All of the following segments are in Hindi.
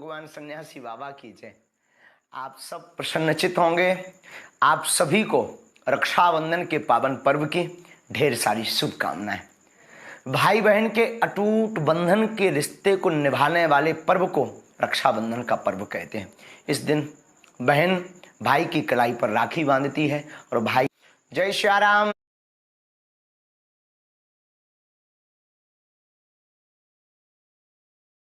भगवान सन्यासी बाबा की जय। आप सब प्रसन्नचित होंगे। आप सभी को रक्षाबंधन के पावन पर्व की ढेर सारी शुभकामनाएं। भाई बहन के अटूट बंधन के रिश्ते को निभाने वाले पर्व को रक्षाबंधन का पर्व कहते हैं। इस दिन बहन भाई की कलाई पर राखी बांधती है और भाई जय श्री राम।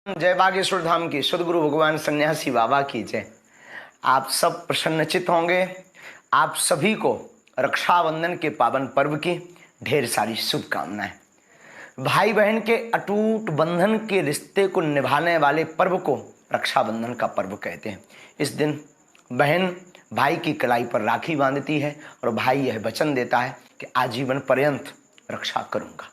जय बागेश्वर धाम की सदगुरु भगवान सन्यासी बाबा की जय। आप सब प्रसन्नचित होंगे। आप सभी को रक्षाबंधन के पावन पर्व की ढेर सारी शुभकामनाएं। भाई बहन के अटूट बंधन के रिश्ते को निभाने वाले पर्व को रक्षाबंधन का पर्व कहते हैं। इस दिन बहन भाई की कलाई पर राखी बांधती है और भाई यह वचन देता है कि आजीवन पर्यंत रक्षा करूंगा।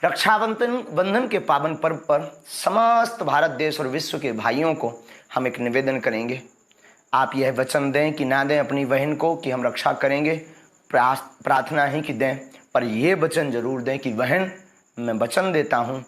रक्षाबंधन के पावन पर्व पर समस्त भारत देश और विश्व के भाइयों को हम एक निवेदन करेंगे। आप यह वचन दें कि ना दें अपनी बहन को कि हम रक्षा करेंगे, प्रार्थना ही कि दें, पर यह वचन जरूर दें कि बहन मैं वचन देता हूं,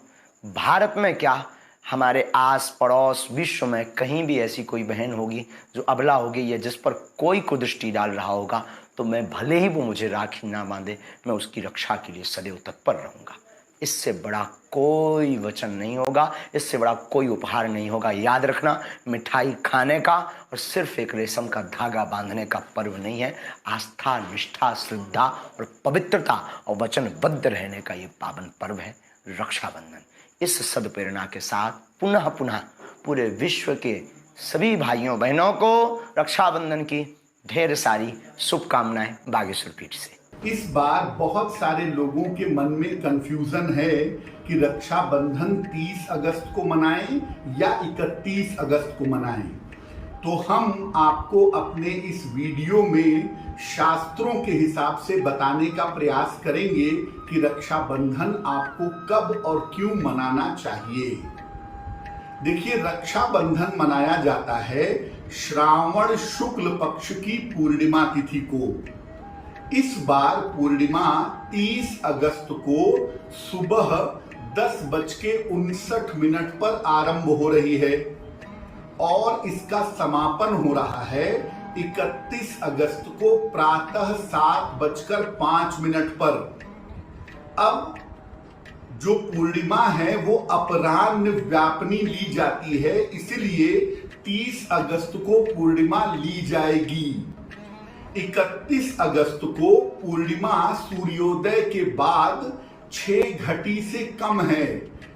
भारत में क्या हमारे आस पड़ोस विश्व में कहीं भी ऐसी कोई बहन होगी जो अबला होगी या जिस पर कोई कुदृष्टि डाल रहा होगा, तो मैं भले ही वो मुझे राखी ना बांधे, मैं उसकी रक्षा के लिए सदैव तत्पर रहूंगा। इससे बड़ा कोई वचन नहीं होगा, इससे बड़ा कोई उपहार नहीं होगा। याद रखना, मिठाई खाने का और सिर्फ एक रेशम का धागा बांधने का पर्व नहीं है। आस्था, निष्ठा, श्रद्धा और पवित्रता और वचनबद्ध रहने का ये पावन पर्व है रक्षाबंधन। इस सद्प्रेरणा के साथ पुनः पूरे विश्व के सभी भाइयों बहनों को रक्षाबंधन की ढेर सारी शुभकामनाएं बागेश्वर पीठ से। इस बार बहुत सारे लोगों के मन में कंफ्यूजन है कि रक्षाबंधन 30 अगस्त को मनाएं या 31 अगस्त को मनाएं। तो हम आपको अपने इस वीडियो में शास्त्रों के हिसाब से बताने का प्रयास करेंगे कि रक्षाबंधन आपको कब और क्यों मनाना चाहिए। देखिए, रक्षाबंधन मनाया जाता है श्रावण शुक्ल पक्ष की पूर्णिमा तिथि को। इस बार पूर्णिमा 30 अगस्त को सुबह 10:59 पर आरंभ हो रही है और इसका समापन हो रहा है 31 अगस्त को प्रातः 7:05 पर। अब जो पूर्णिमा है वो अपराह्न व्यापनी ली जाती है, इसलिए 30 अगस्त को पूर्णिमा ली जाएगी। 31 अगस्त को पूर्णिमा सूर्योदय के बाद 6 घटी से कम है,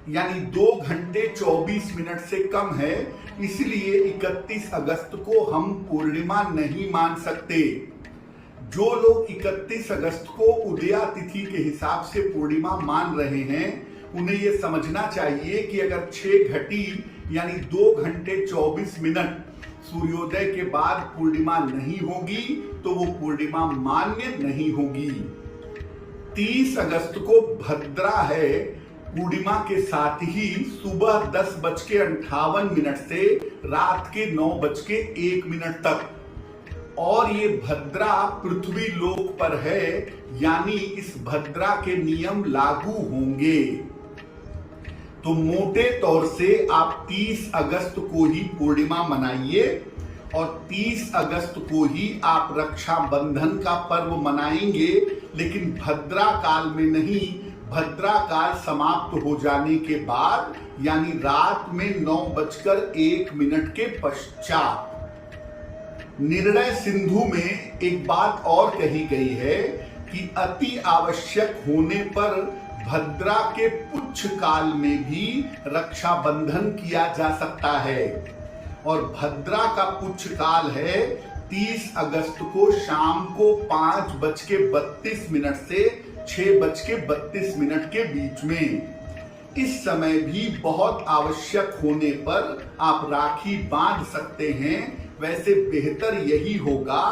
यानी 2 घंटे 24 मिनट से कम है, इसलिए 31 अगस्त को हम पूर्णिमा नहीं मान सकते। जो लोग 31 अगस्त को उदया तिथि के हिसाब से पूर्णिमा मान रहे हैं, उन्हें यह समझना चाहिए कि अगर 6 घटी यानी 2 घंटे 24 मिनट सूर्योदय के बाद पूर्णिमा नहीं होगी तो वो पूर्णिमा मान्य नहीं होगी। 30 अगस्त को भद्रा है। पूर्णिमा के साथ ही सुबह 10:58 से रात के 9:01 तक, और ये भद्रा पृथ्वी लोक पर है, यानी इस भद्रा के नियम लागू होंगे। तो मोटे तौर से आप 30 अगस्त को ही पूर्णिमा मनाइए और 30 अगस्त को ही आप रक्षाबंधन का पर्व मनाएंगे, लेकिन भद्रा काल में नहीं। भद्रा काल समाप्त हो जाने के बाद, यानी रात में 9:01 के पश्चात। निर्णय सिंधु में एक बात और कही गई है कि अति आवश्यक होने पर भद्रा के पुच्छ काल में भी रक्षाबंधन किया जा सकता है, और भद्रा का पुच्छ काल है 30 अगस्त को शाम को 5:32 से 6:32 के बीच में। इस समय भी बहुत आवश्यक होने पर आप राखी बांध सकते हैं। वैसे बेहतर यही होगा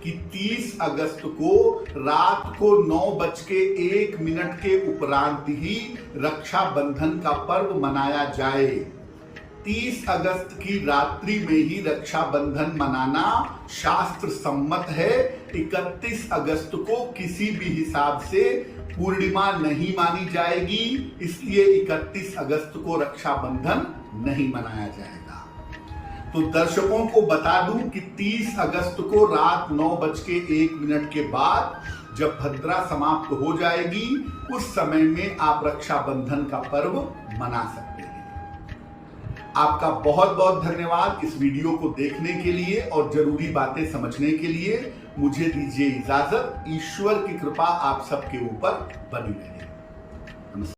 कि 30 अगस्त को रात को 9:01 के उपरांत ही रक्षाबंधन का पर्व मनाया जाए। 30 अगस्त की रात्रि में ही रक्षाबंधन मनाना शास्त्र सम्मत है। 31 अगस्त को किसी भी हिसाब से पूर्णिमा नहीं मानी जाएगी, इसलिए 31 अगस्त को रक्षाबंधन नहीं मनाया जाएगा। तो दर्शकों को बता दूं कि 30 अगस्त को रात 9:01 के बाद जब भद्रा समाप्त हो जाएगी, उस समय में आप रक्षाबंधन का पर्व मना सकते हैं। आपका बहुत बहुत धन्यवाद इस वीडियो को देखने के लिए और जरूरी बातें समझने के लिए। मुझे दीजिए इजाजत। ईश्वर की कृपा आप सबके ऊपर बनी रहे।